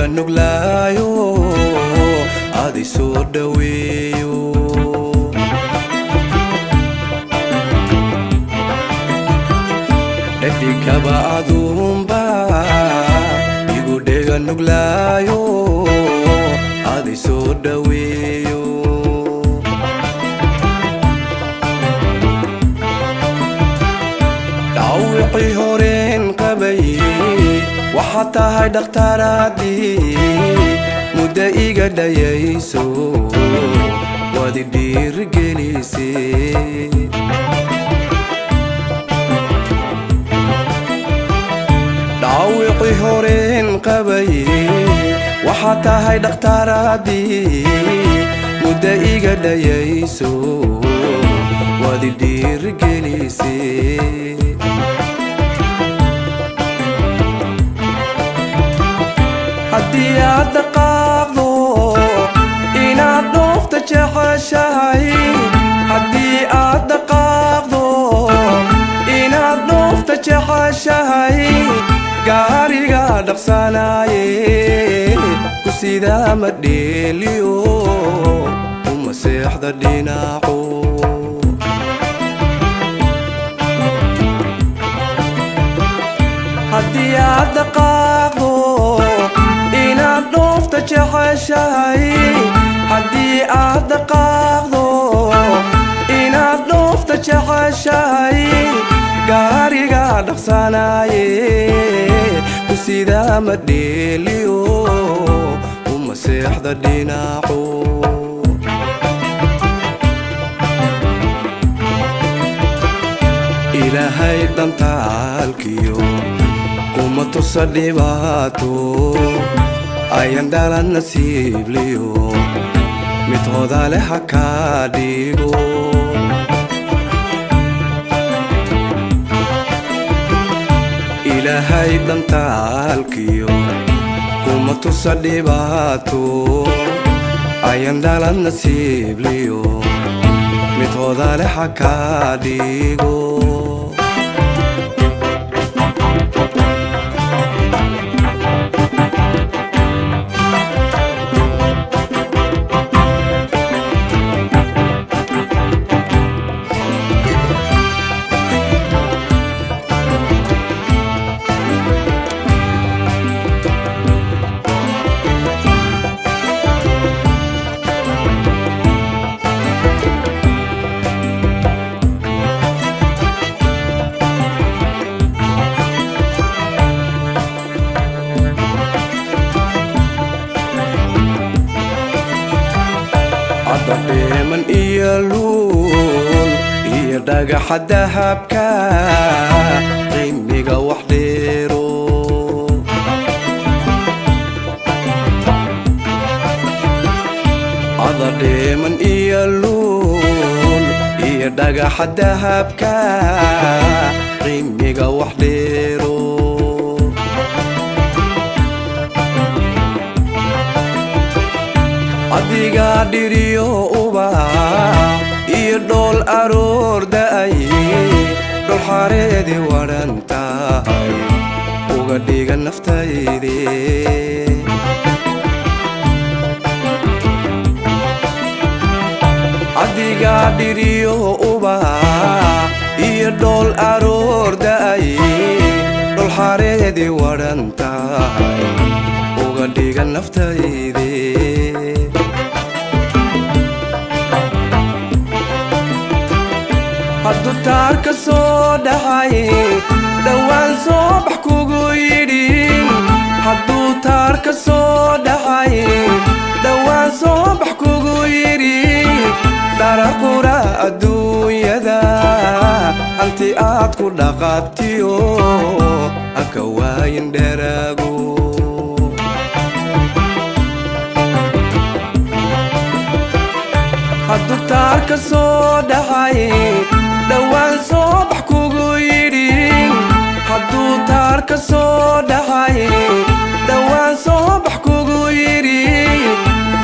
nuglayo adi soo dhaweeyo dhadigaba adumba igu dhega nuglayo adi soo dhaweeyo dhawqi horeen qabay waxaad tahay dhakhtaradii muddo iga dhayayso waad i dhiirigelisay dhawqi horeen qabay waxaad tahay dhakhtaradii muddo iga dhayayso waad i dhiirigelisay haddii aad dhaqaaqdo inaad dhoofta jeceshahay haddii aad dhaqaaqdo inaad dhoofta jeceshahay gaariga dhaqsanaaye ku sidaa ma dheeliyo uma seexda dhinaco haddii aad dhaqaaqdo inaad dhoofta jeceshahay haddii aad dhaqaaqdo inaad dhoofta jeceshahay gaariga dhaqsanaaye ku sidaa ma dheeliyo uma seexda dhinaco ilaahay dhantaalkiyo kuma tusa dhibaato ayan dhalan nasiibliyo midhooda leh ha kaa dhigo ilaahay dhantaalkiyo kuma tusa dhibaato ayan dhalan nasiibliyo midhooda leh ha kaa dhigo dhaman iyo luul iyo dhagaxa dahabka qiimiga wax dheero ada dhaman iyo luul iyo dhagaxa dahabka qiimiga wax dheero adiga dhiriyo ubax iyo dhool aroor da'ay dhul xareedi wadhan tahay uga dhiga naftayde adiga dhiriyo ubax iyo dhool aroor da'ay dhul xareedi wadhan tahay uga dhiga naftayde hadduu taarka soo dhahay dhowaan soo bax kugu yidhi hadduu taarka soo dhahay dhowaan soo bax kugu yidhi dharaqura adduunyada anti aad ku dhaqatiyo haka waayin dheraago hadduu taarka soo dhahay dhowaan soo bax kugu yidhi hadduu taarka soo dhahay dhowaan soo bax kugu yidhi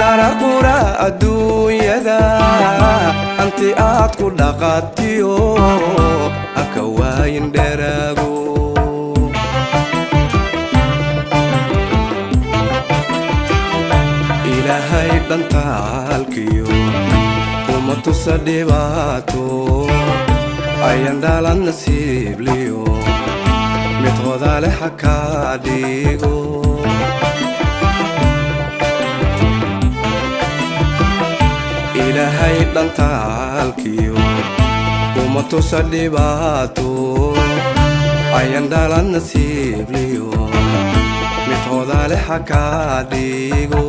dharaqura adduunyada anti aad ku dhaqatiyo haka waayin dheraago dhantaalkiyo kuma tusa dhibaato ayaan dhalan nasiibliyo mid hodaale ha kaa dhigo ilaahay dhantaalkiyo kuma tusa dhibaato ayaan dhalan nasiibliyo mid hodaale ha kaa dhigo